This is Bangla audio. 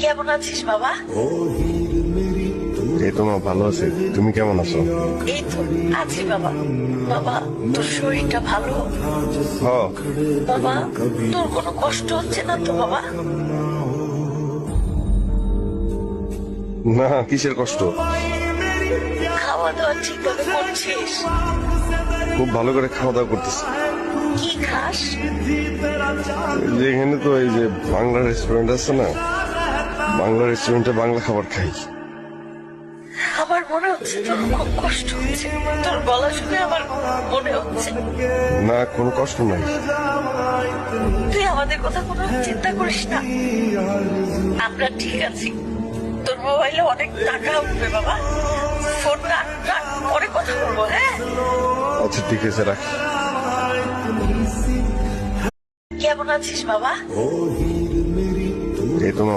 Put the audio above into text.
কেমন আছিস বাবা? এই তো মা, ভালো আছি। তুমি কেমন আছো? এই তো আছি বাবা। বাবা, তোর শরীরটা ভালো? হ। বাবা, তোর কোনো কষ্ট হচ্ছে না তো বাবা? না, কিসের কষ্ট? খাওয়া দাওয়া ঠিকভাবে করছিস? খুব ভালো করে খাওয়া দাওয়া করতেছি। কি খাস? যে এখানে তো এই যে বাংলা রেস্টুরেন্ট আছে না, বাংলা রেস্টুরেন্টে বাংলা খাবার খাই। আমার মনে হচ্ছে তোর খুব কষ্ট হচ্ছে। তোর গলা শুনে আমার মনে হচ্ছে। না, কোনো কষ্ট নাই। তুই আমাদের কথা কোনো চিন্তা করিস না, আমরা ঠিক আছি। তোর মোবাইলে অনেক টাকা উঠবে বাবা। ফোনটা রাখ, পরে কথা বলবো। হ্যাঁ, আচ্ছা ঠিক আছে, রাখি। কেমন আছিস বাবা? এই তো মা।